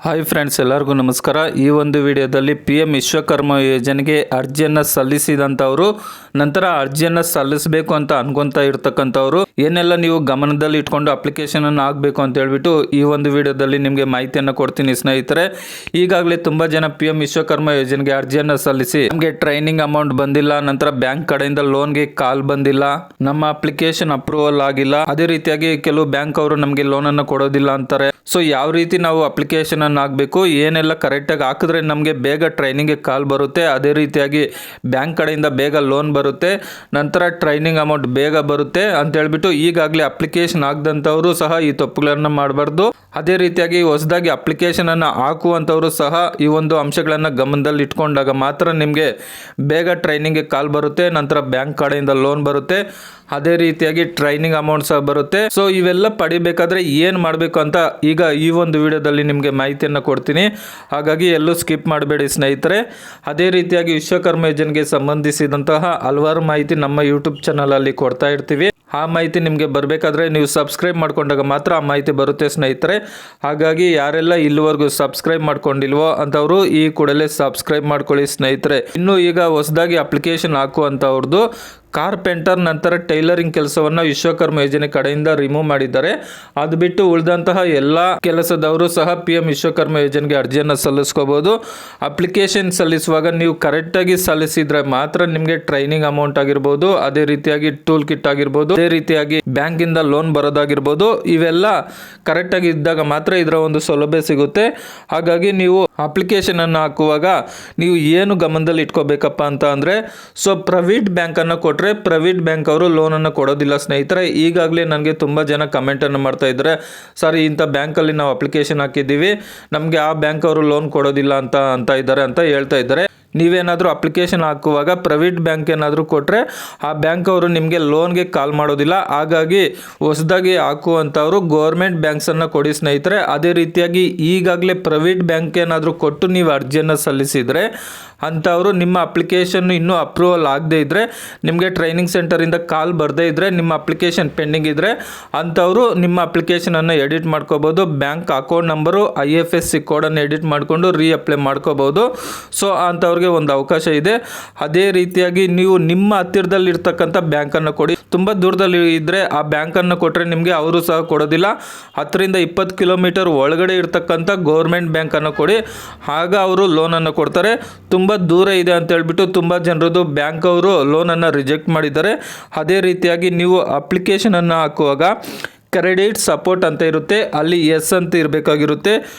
Hi friends, ಎಲ್ಲರಿಗೂ ನಮಸ್ಕಾರ. ಈ ಒಂದು ವಿಡಿಯೋದಲ್ಲಿ PM ವಿಶ್ವಕರ್ಮ ಯೋಜನೆಗೆ ಅರ್ಜಿಯನ್ನು ಸಲ್ಲಿಸಿದಂಥವರು, ನಂತರ ಅರ್ಜಿಯನ್ನು ಸಲ್ಲಿಸಬೇಕು ಅಂತ ಅನ್ಕೊತಾ ಇರ್ತಕ್ಕಂಥವ್ರು ಏನೆಲ್ಲ ನೀವು ಗಮನದಲ್ಲಿ ಇಟ್ಕೊಂಡು ಅಪ್ಲಿಕೇಶನ್ ಆಗಬೇಕು ಅಂತ ಹೇಳ್ಬಿಟ್ಟು ಈ ಒಂದು ವಿಡಿಯೋದಲ್ಲಿ ನಿಮಗೆ ಮಾಹಿತಿಯನ್ನು ಕೊಡ್ತೀನಿ ಸ್ನೇಹಿತರೆ. ಈಗಾಗಲೇ ತುಂಬ ಜನ PM ವಿಶ್ವಕರ್ಮ ಯೋಜನೆಗೆ ಅರ್ಜಿಯನ್ನು ಸಲ್ಲಿಸಿ ನಮಗೆ ಟ್ರೈನಿಂಗ್ ಅಮೌಂಟ್ ಬಂದಿಲ್ಲ, ನಂತರ ಬ್ಯಾಂಕ್ ಕಡೆಯಿಂದ ಲೋನ್ಗೆ ಕಾಲ್ ಬಂದಿಲ್ಲ, ನಮ್ಮ ಅಪ್ಲಿಕೇಶನ್ ಅಪ್ರೂವಲ್ ಆಗಿಲ್ಲ, ಅದೇ ರೀತಿಯಾಗಿ ಕೆಲವು ಬ್ಯಾಂಕ್ ಅವರು ನಮಗೆ ಲೋನ್ ಅನ್ನು ಕೊಡೋದಿಲ್ಲ ಅಂತಾರೆ. ಸೊ ಯಾವ ರೀತಿ ನಾವು ಅಪ್ಲಿಕೇಶನ್ ಆಗಬೇಕು, ಏನೆಲ್ಲ ಕರೆಕ್ಟಾಗಿ ಹಾಕಿದ್ರೆ ನಮಗೆ ಬೇಗ ಟ್ರೈನಿಂಗ್ಗೆ ಕಾಲ್ ಬರುತ್ತೆ, ಅದೇ ರೀತಿಯಾಗಿ ಬ್ಯಾಂಕ್ ಕಡೆಯಿಂದ ಬೇಗ ಲೋನ್ ಬರುತ್ತೆ, ನಂತರ ಟ್ರೈನಿಂಗ್ ಅಮೌಂಟ್ ಬೇಗ ಬರುತ್ತೆ ಅಂತ ಹೇಳ್ಬಿಟ್ಟು ಈಗಾಗಲೇ ಅಪ್ಲಿಕೇಶನ್ ಆಗದಂಥವರು ಸಹ ಈ ತಪ್ಪುಗಳನ್ನು ಮಾಡಬಾರ್ದು. ಅದೇ ರೀತಿಯಾಗಿ ಹೊಸದಾಗಿ ಅಪ್ಲಿಕೇಶನ್ ಅನ್ನು ಹಾಕುವಂಥವರು ಸಹ ಈ ಒಂದು ಅಂಶಗಳನ್ನು ಗಮನದಲ್ಲಿ ಇಟ್ಕೊಂಡಾಗ ಮಾತ್ರ ನಿಮಗೆ ಬೇಗ ಟ್ರೈನಿಂಗ್ಗೆ ಕಾಲ್ ಬರುತ್ತೆ, ನಂತರ ಬ್ಯಾಂಕ್ ಕಡೆಯಿಂದ ಲೋನ್ ಬರುತ್ತೆ, ಅದೇ ರೀತಿಯಾಗಿ ಟ್ರೈನಿಂಗ್ ಅಮೌಂಟ್ ಸಹ ಬರುತ್ತೆ. ಸೊ ಇವೆಲ್ಲ ಪಡಿಬೇಕಾದ್ರೆ ಏನು ಮಾಡಬೇಕು ಅಂತ ಈಗ ಈ ಒಂದು ವಿಡಿಯೋದಲ್ಲಿ ನಿಮಗೆ ಮಾಹಿತಿಯನ್ನು ಕೊಡ್ತೀನಿ, ಹಾಗಾಗಿ ಎಲ್ಲೂ ಸ್ಕಿಪ್ ಮಾಡಬೇಡಿ ಸ್ನೇಹಿತರೆ. ಅದೇ ರೀತಿಯಾಗಿ ವಿಶ್ವಕರ್ಮ ಯೋಜನೆಗೆ ಸಂಬಂಧಿಸಿದಂತಹ ಹಲವಾರು ಮಾಹಿತಿ ನಮ್ಮ ಯೂಟ್ಯೂಬ್ ಚಾನಲಲ್ಲಿ ಕೊಡ್ತಾ ಇರ್ತೀವಿ. ಆ ಮಾಹಿತಿ ನಿಮಗೆ ಬರಬೇಕಾದ್ರೆ ನೀವು ಸಬ್ಸ್ಕ್ರೈಬ್ ಮಾಡ್ಕೊಂಡಾಗ ಮಾತ್ರ ಆ ಮಾಹಿತಿ ಬರುತ್ತೆ ಸ್ನೇಹಿತರೆ. ಹಾಗಾಗಿ ಯಾರೆಲ್ಲ ಇಲ್ಲಿವರೆಗೂ ಸಬ್ಸ್ಕ್ರೈಬ್ ಮಾಡ್ಕೊಂಡಿಲ್ವೋ ಅಂಥವರು ಈ ಕೂಡಲೇ ಸಬ್ಸ್ಕ್ರೈಬ್ ಮಾಡ್ಕೊಳ್ಳಿ ಸ್ನೇಹಿತರೆ. ಇನ್ನು ಈಗ ಹೊಸದಾಗಿ ಅಪ್ಲಿಕೇಶನ್ ಹಾಕುವಂಥವ್ರದ್ದು ಕಾರ್ಪೆಂಟರ್ ನಂತರ ಟೈಲರಿಂಗ್ ಕೆಲಸವನ್ನು ವಿಶ್ವಕರ್ಮ ಯೋಜನೆ ಕಡೆಯಿಂದ ರಿಮೂವ್ ಮಾಡಿದ್ದಾರೆ. ಅದು ಬಿಟ್ಟು ಉಳಿದಂತಹ ಎಲ್ಲ ಕೆಲಸದವರು ಸಹ PM ವಿಶ್ವಕರ್ಮ ಯೋಜನೆಗೆ ಅರ್ಜಿಯನ್ನು ಸಲ್ಲಿಸ್ಕೋಬಹುದು. ಅಪ್ಲಿಕೇಶನ್ ಸಲ್ಲಿಸುವಾಗ ನೀವು ಕರೆಕ್ಟಾಗಿ ಸಲ್ಲಿಸಿದ್ರೆ ಮಾತ್ರ ನಿಮಗೆ ಟ್ರೈನಿಂಗ್ ಅಮೌಂಟ್ ಆಗಿರ್ಬೋದು, ಅದೇ ರೀತಿಯಾಗಿ ಟೂಲ್ ಕಿಟ್ ಆಗಿರ್ಬೋದು, ಅದೇ ರೀತಿಯಾಗಿ ಬ್ಯಾಂಕಿಂದ ಲೋನ್ ಬರೋದಾಗಿರ್ಬೋದು, ಇವೆಲ್ಲ ಕರೆಕ್ಟಾಗಿ ಇದ್ದಾಗ ಮಾತ್ರ ಇದರ ಒಂದು ಸೌಲಭ್ಯ ಸಿಗುತ್ತೆ. ಹಾಗಾಗಿ ನೀವು ಅಪ್ಲಿಕೇಶನ್ ಅನ್ನು ಹಾಕುವಾಗ ನೀವು ಏನು ಗಮನದಲ್ಲಿ ಇಟ್ಕೋಬೇಕಪ್ಪ ಅಂತ ಅಂದರೆ, ಸೊ ಪ್ರೈವೇಟ್ ಬ್ಯಾಂಕನ್ನು ಕೊಟ್ಟರೆ ಪ್ರೈವೇಟ್ ಬ್ಯಾಂಕ್ ಅವರು ಲೋನನ್ನು ಕೊಡೋದಿಲ್ಲ ಸ್ನೇಹಿತರೆ. ಈಗಾಗಲೇ ನನಗೆ ತುಂಬ ಜನ ಕಮೆಂಟನ್ನು ಮಾಡ್ತಾ ಇದ್ದಾರೆ, ಸರ್ ಇಂಥ ಬ್ಯಾಂಕಲ್ಲಿ ನಾವು ಅಪ್ಲಿಕೇಶನ್ ಹಾಕಿದ್ದೀವಿ, ನಮಗೆ ಆ ಬ್ಯಾಂಕ್ ಅವರು ಲೋನ್ ಕೊಡೋದಿಲ್ಲ ಅಂತ ಇದ್ದಾರೆ ಅಂತ ಹೇಳ್ತಾ ಇದ್ದಾರೆ. ನೀವೇನಾದರೂ ಅಪ್ಲಿಕೇಶನ್ ಹಾಕುವಾಗ ಪ್ರೈವೇಟ್ ಬ್ಯಾಂಕ್ ಏನಾದರೂ ಕೊಟ್ಟರೆ ಆ ಬ್ಯಾಂಕ್ ಅವರು ನಿಮಗೆ ಲೋನ್ಗೆ ಕಾಲ್ ಮಾಡೋದಿಲ್ಲ. ಹಾಗಾಗಿ ಹೊಸದಾಗಿ ಹಾಕುವಂಥವರು ಗೌರ್ಮೆಂಟ್ ಬ್ಯಾಂಕ್ಸನ್ನು ಕೊಡಿ ಸ್ನೇಹಿತರೆ. ಅದೇ ರೀತಿಯಾಗಿ ಈಗಾಗಲೇ ಪ್ರೈವೇಟ್ ಬ್ಯಾಂಕ್ ಏನಾದರೂ ಕೊಟ್ಟು ನೀವು ಅರ್ಜಿಯನ್ನು ಸಲ್ಲಿಸಿದರೆ ಅಂಥವರು ನಿಮ್ಮ ಅಪ್ಲಿಕೇಶನ್ ಇನ್ನೂ ಅಪ್ರೂವಲ್ ಆಗದೇ ಇದ್ದರೆ, ನಿಮಗೆ ಟ್ರೈನಿಂಗ್ ಸೆಂಟರಿಂದ ಕಾಲ್ ಬರದೇ ಇದ್ದರೆ, ನಿಮ್ಮ ಅಪ್ಲಿಕೇಶನ್ ಪೆಂಡಿಂಗ್ ಇದ್ದರೆ ಅಂಥವರು ನಿಮ್ಮ ಅಪ್ಲಿಕೇಶನನ್ನು ಎಡಿಟ್ ಮಾಡ್ಕೋಬೋದು. ಬ್ಯಾಂಕ್ ಅಕೌಂಟ್ ನಂಬರು IFSC ಕೋಡನ್ನು ಎಡಿಟ್ ಮಾಡಿಕೊಂಡು ಅಪ್ಲೈ ಮಾಡ್ಕೋಬೋದು. ಸೊ ಅಂಥವ್ರಿಗೆ ಒಂದು ಅವಕಾಶ ಇದೆ. ಅದೇ ರೀತಿಯಾಗಿ ನೀವು ನಿಮ್ಮ ಹತ್ತಿರದಲ್ಲಿ ಇರ್ತಕ್ಕಂಥ ಬ್ಯಾಂಕನ್ನು ಕೊಡಿ. ತುಂಬ ದೂರದಲ್ಲಿ ಇದ್ದರೆ ಆ ಬ್ಯಾಂಕನ್ನು ಕೊಟ್ಟರೆ ನಿಮಗೆ ಅವರು ಸಹ ಕೊಡೋದಿಲ್ಲ. 10-20 ಕಿಲೋಮೀಟರ್ ಒಳಗಡೆ ಇರ್ತಕ್ಕಂಥ ಗೌರ್ಮೆಂಟ್ ಬ್ಯಾಂಕನ್ನು ಕೊಡಿ, ಆಗ ಅವರು ಲೋನನ್ನು ಕೊಡ್ತಾರೆ. ತುಂಬ ದೂರ ಇದೆ ಅಂತ ಹೇಳ್ಬಿಟ್ಟು ತುಂಬ ಜನರದು ಬ್ಯಾಂಕ್ ಅವರು ಲೋನನ್ನು ರಿಜೆಕ್ಟ್ ಮಾಡಿದ್ದಾರೆ. ಅದೇ ರೀತಿಯಾಗಿ ನೀವು ಅಪ್ಲಿಕೇಶನನ್ನು ಹಾಕುವಾಗ ಕ್ರೆಡಿಟ್ ಸಪೋರ್ಟ್ ಅಂತ ಇರುತ್ತೆ, ಅಲ್ಲಿ ಎಸ್ ಅಂತ ಇರಬೇಕಾಗಿರುತ್ತೆ.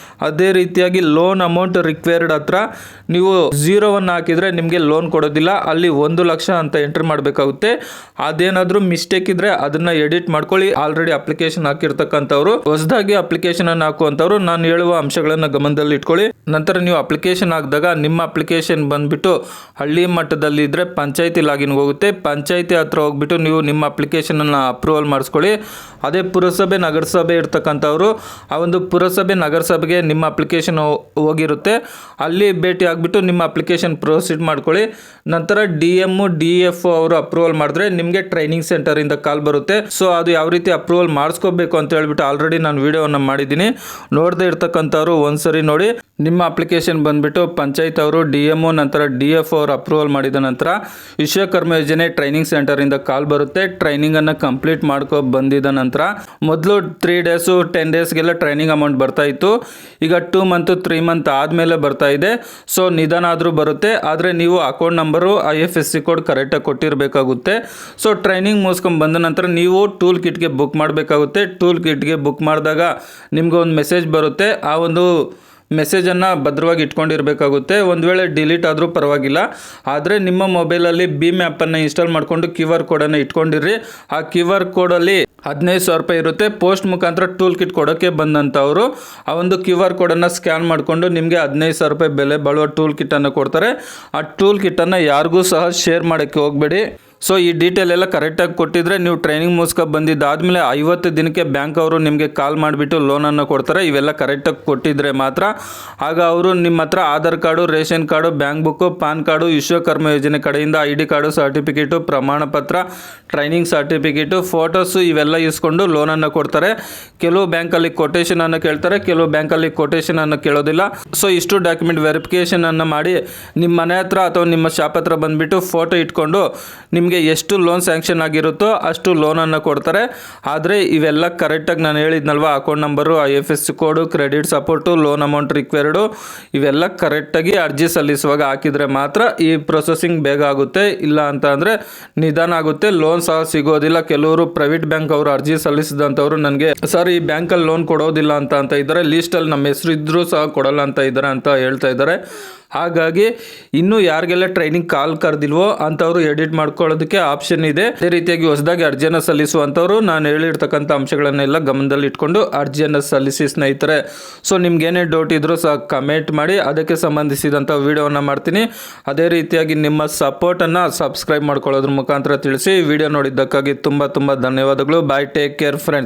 ಅದೇ ರೀತಿಯಾಗಿ ಲೋನ್ ಅಮೌಂಟ್ ರಿಕ್ವೈರ್ಡ್ ಹತ್ರ ನೀವು 0 ಹಾಕಿದರೆ ನಿಮಗೆ ಲೋನ್ ಕೊಡೋದಿಲ್ಲ, ಅಲ್ಲಿ 1 ಲಕ್ಷ ಅಂತ ಎಂಟ್ರಿ ಮಾಡಬೇಕಾಗುತ್ತೆ. ಅದೇನಾದರೂ ಮಿಸ್ಟೇಕ್ ಇದ್ದರೆ ಅದನ್ನು ಎಡಿಟ್ ಮಾಡ್ಕೊಳ್ಳಿ. ಆಲ್ರೆಡಿ ಅಪ್ಲಿಕೇಶನ್ ಹಾಕಿರ್ತಕ್ಕಂಥವ್ರು, ಹೊಸದಾಗಿ ಅಪ್ಲಿಕೇಶನನ್ನು ಹಾಕುವಂಥವ್ರು ನಾನು ಹೇಳುವ ಅಂಶಗಳನ್ನು ಗಮನದಲ್ಲಿ ಇಟ್ಕೊಳ್ಳಿ. ನಂತರ ನೀವು ಅಪ್ಲಿಕೇಶನ್ ಹಾಕಿದಾಗ ನಿಮ್ಮ ಅಪ್ಲಿಕೇಶನ್ ಬಂದುಬಿಟ್ಟು ಹಳ್ಳಿ ಮಟ್ಟದಲ್ಲಿ ಇದ್ದರೆ ಪಂಚಾಯತಿ ಲಾಗಿನ್ಗೆ ಹೋಗುತ್ತೆ. ಪಂಚಾಯತಿ ಹತ್ರ ಹೋಗ್ಬಿಟ್ಟು ನೀವು ನಿಮ್ಮ ಅಪ್ಲಿಕೇಶನನ್ನು ಅಪ್ರೂವಲ್ ಮಾಡಿಸ್ಕೊಳ್ಳಿ. ಅದೇ ಪುರಸಭೆ ನಗರಸಭೆ ಇರ್ತಕ್ಕಂಥವ್ರು ಆ ಒಂದು ಪುರಸಭೆ ನಗರಸಭೆಗೆ ನಿಮ್ಮ ಅಪ್ಲಿಕೇಶನ್ ಹೋಗಿರುತ್ತೆ, ಅಲ್ಲಿ ಭೇಟಿ ಆಗಿಬಿಟ್ಟು ನಿಮ್ಮ ಅಪ್ಲಿಕೇಶನ್ ಪ್ರೊಸೀಡ್ ಮಾಡ್ಕೊಳ್ಳಿ. ನಂತರ DM DF ಅವರು ಅಪ್ರೂವಲ್ ಮಾಡಿದ್ರೆ ನಿಮಗೆ ಟ್ರೈನಿಂಗ್ ಸೆಂಟರಿಂದ ಕಾಲ್ ಬರುತ್ತೆ. ಸೊ ಅದು ಯಾವ ರೀತಿ ಅಪ್ರೂವಲ್ ಮಾಡಿಸ್ಕೋಬೇಕು ಅಂತ ಹೇಳ್ಬಿಟ್ಟು ಆಲ್ರೆಡಿ ನಾನು ವಿಡಿಯೋವನ್ನು ಮಾಡಿದ್ದೀನಿ, ನೋಡದೇ ಇರ್ತಕ್ಕಂಥವ್ರು ಒಂದ್ಸರಿ ನೋಡಿ. ನಿಮ್ಮ ಅಪ್ಲಿಕೇಶನ್ ಬಂದುಬಿಟ್ಟು ಪಂಚಾಯತ್ ಅವರು DM ನಂತರ DF ಅವರು ಅಪ್ರೂವಲ್ ಮಾಡಿದ ನಂತರ ವಿಶ್ವಕರ್ಮ ಯೋಜನೆ ಟ್ರೈನಿಂಗ್ ಸೆಂಟರಿಂದ ಕಾಲ್ ಬರುತ್ತೆ. ಟ್ರೈನಿಂಗನ್ನು ಕಂಪ್ಲೀಟ್ ಮಾಡ್ಕೊ ಬಂದಿದ ನಂತರ ಮೊದಲು 3 ಡೇಸು 10 ಡೇಸ್ಗೆಲ್ಲ ಟ್ರೈನಿಂಗ್ ಅಮೌಂಟ್ ಬರ್ತಾ ಇತ್ತು. ಈಗ 2 ಮಂತ್ 3 ಮಂತ್ ಆದಮೇಲೆ ಬರ್ತಾ ಇದೆ. ಸೊ ನಿಧಾನ ಆದರೂ ಬರುತ್ತೆ, ಆದರೆ ನೀವು ಅಕೌಂಟ್ ನಂಬರು IFSC ಕೋಡ್ ಕರೆಕ್ಟಾಗಿ ಕೊಟ್ಟಿರಬೇಕಾಗುತ್ತೆ. ಸೊ ಟ್ರೈನಿಂಗ್ ಮುಗಿಸ್ಕೊಂಡು ಬಂದ ನಂತರ ನೀವು ಟೂಲ್ ಕಿಟ್ಗೆ ಬುಕ್ ಮಾಡಬೇಕಾಗುತ್ತೆ. ಟೂಲ್ ಕಿಟ್ಗೆ ಬುಕ್ ಮಾಡಿದಾಗ ನಿಮ್ಗೆ ಒಂದು ಮೆಸೇಜ್ ಬರುತ್ತೆ. ಆ ಒಂದು ಮೆಸೇಜನ್ನು ಭದ್ರವಾಗಿ ಇಟ್ಕೊಂಡಿರಬೇಕಾಗುತ್ತೆ. ಒಂದು ವೇಳೆ ಡಿಲೀಟ್ ಆದರೂ ಪರವಾಗಿಲ್ಲ, ಆದರೆ ನಿಮ್ಮ ಮೊಬೈಲಲ್ಲಿ ಭೀಮ್ ಆ್ಯಪನ್ನು ಇನ್ಸ್ಟಾಲ್ ಮಾಡಿಕೊಂಡು QR ಕೋಡನ್ನು ಇಟ್ಕೊಂಡಿರ್ರಿ. ಆ QR ಕೋಡಲ್ಲಿ 15,000 ರೂಪಾಯಿ ಇರುತ್ತೆ. ಪೋಸ್ಟ್ ಮುಖಾಂತರ ಟೂಲ್ ಕಿಟ್ ಕೊಡೋಕ್ಕೆ ಬಂದಂಥವರು ಆ ಒಂದು QR ಕೋಡನ್ನು ಸ್ಕ್ಯಾನ್ ಮಾಡಿಕೊಂಡು ನಿಮಗೆ 15,000 ರೂಪಾಯಿ ಬೆಲೆ ಬಾಳುವ ಟೂಲ್ ಕಿಟ್ಟನ್ನು ಕೊಡ್ತಾರೆ. ಆ ಟೂಲ್ ಕಿಟ್ಟನ್ನು ಯಾರಿಗೂ ಸಹ ಶೇರ್ ಮಾಡೋಕ್ಕೆ ಹೋಗಬೇಡಿ. ಸೊ ಈ ಡೀಟೇಲ್ ಎಲ್ಲ ಕರೆಕ್ಟಾಗಿ ಕೊಟ್ಟಿದ್ರೆ ನೀವು ಟ್ರೈನಿಂಗ್ ಮುಗಿಸ್ಕೊ ಬಂದಿದ್ದಾದಮೇಲೆ 50 ದಿನಕ್ಕೆ ಬ್ಯಾಂಕ್ ಅವರು ನಿಮಗೆ ಕಾಲ್ ಮಾಡಿಬಿಟ್ಟು ಲೋನನ್ನು ಕೊಡ್ತಾರೆ. ಇವೆಲ್ಲ ಕರೆಕ್ಟಾಗಿ ಕೊಟ್ಟಿದ್ರೆ ಮಾತ್ರ ಆಗ ಅವರು ನಿಮ್ಮ ಹತ್ರ Aadhaar card, ration card, bank book, PAN card, Vishwakarma ಯೋಜನೆ ಕಡೆಯಿಂದ ID ಕಾರ್ಡು, ಸರ್ಟಿಫಿಕೇಟು, ಪ್ರಮಾಣ ಪತ್ರ, ಟ್ರೈನಿಂಗ್ ಸರ್ಟಿಫಿಕೇಟು, ಫೋಟೋಸು ಇವೆಲ್ಲ ಇಸ್ಕೊಂಡು ಲೋನನ್ನು ಕೊಡ್ತಾರೆ. ಕೆಲವು ಬ್ಯಾಂಕಲ್ಲಿ ಕೊಟೇಶನನ್ನು ಕೇಳ್ತಾರೆ, ಕೆಲವು ಬ್ಯಾಂಕಲ್ಲಿ ಕೊಟೇಶನನ್ನು ಕೇಳೋದಿಲ್ಲ. ಸೊ ಇಷ್ಟು ಡಾಕ್ಯುಮೆಂಟ್ ವೆರಿಫಿಕೇಷನನ್ನು ಮಾಡಿ ನಿಮ್ಮ ಮನೆ ಹತ್ರ ಅಥವಾ ನಿಮ್ಮ ಶಾಪ್ ಹತ್ರ ಬಂದುಬಿಟ್ಟು ಫೋಟೋ ಇಟ್ಕೊಂಡು ನಿಮಗೆ ಎಷ್ಟು ಲೋನ್ ಸ್ಯಾಂಕ್ಷನ್ ಆಗಿರುತ್ತೋ ಅಷ್ಟು ಲೋನನ್ನು ಕೊಡ್ತಾರೆ. ಆದರೆ ಇವೆಲ್ಲ ಕರೆಕ್ಟಾಗಿ ನಾನು ಹೇಳಿದ್ನಲ್ವ, account number, IFSC code, credit support, loan amount required ಇವೆಲ್ಲ ಕರೆಕ್ಟಾಗಿ ಅರ್ಜಿ ಸಲ್ಲಿಸುವಾಗ ಹಾಕಿದರೆ ಮಾತ್ರ ಈ ಪ್ರೊಸೆಸಿಂಗ್ ಬೇಗ ಆಗುತ್ತೆ. ಇಲ್ಲ ಅಂತ ಅಂದರೆ ನಿಧಾನ ಆಗುತ್ತೆ, ಲೋನ್ ಸಹ ಸಿಗೋದಿಲ್ಲ. ಕೆಲವರು ಪ್ರೈವೇಟ್ ಬ್ಯಾಂಕ್ ಅವರು ಅರ್ಜಿ ಸಲ್ಲಿಸಿದಂಥವ್ರು ನನಗೆ ಸರ್ ಈ ಬ್ಯಾಂಕಲ್ಲಿ ಲೋನ್ ಕೊಡೋದಿಲ್ಲ ಅಂತ ಇದ್ದಾರೆ, ಲೀಸ್ಟಲ್ಲಿ ನಮ್ಮ ಹೆಸರು ಇದ್ದರೂ ಸಹ ಕೊಡಲ್ಲ ಅಂತ ಹೇಳ್ತಾ ಇದ್ದಾರೆ. ಹಾಗಾಗಿ ಇನ್ನೂ ಯಾರಿಗೆಲ್ಲ ಟ್ರೈನಿಂಗ್ ಕಾಲ್ ಕರೆದಿಲ್ವೋ ಅಂಥವ್ರು ಎಡಿಟ್ ಮಾಡ್ಕೊಳ್ಳೋದಕ್ಕೆ ಆಪ್ಷನ್ ಇದೆ. ಅದೇ ರೀತಿಯಾಗಿ ಹೊಸದಾಗಿ ಅರ್ಜಿಯನ್ನು ಸಲ್ಲಿಸುವಂಥವ್ರು ನಾನು ಹೇಳಿರ್ತಕ್ಕಂಥ ಅಂಶಗಳನ್ನೆಲ್ಲ ಗಮನದಲ್ಲಿ ಇಟ್ಕೊಂಡು ಅರ್ಜಿಯನ್ನು ಸಲ್ಲಿಸಿ ಸ್ನೇಹಿತರೆ. ಸೊ ನಿಮ್ಗೇನೇ ಡೌಟ್ ಇದ್ರೂ ಸಹ ಕಮೆಂಟ್ ಮಾಡಿ, ಅದಕ್ಕೆ ಸಂಬಂಧಿಸಿದಂಥ ವಿಡಿಯೋವನ್ನು ಮಾಡ್ತೀನಿ. ಅದೇ ರೀತಿಯಾಗಿ ನಿಮ್ಮ ಸಪೋರ್ಟನ್ನು ಸಬ್ಸ್ಕ್ರೈಬ್ ಮಾಡ್ಕೊಳ್ಳೋದ್ರ ಮುಖಾಂತರ ತಿಳಿಸಿ. ವಿಡಿಯೋ ನೋಡಿದ್ದಕ್ಕಾಗಿ ತುಂಬ ಧನ್ಯವಾದಗಳು. ಬಾಯ್, ಟೇಕ್ ಕೇರ್ ಫ್ರೆಂಡ್ಸ್.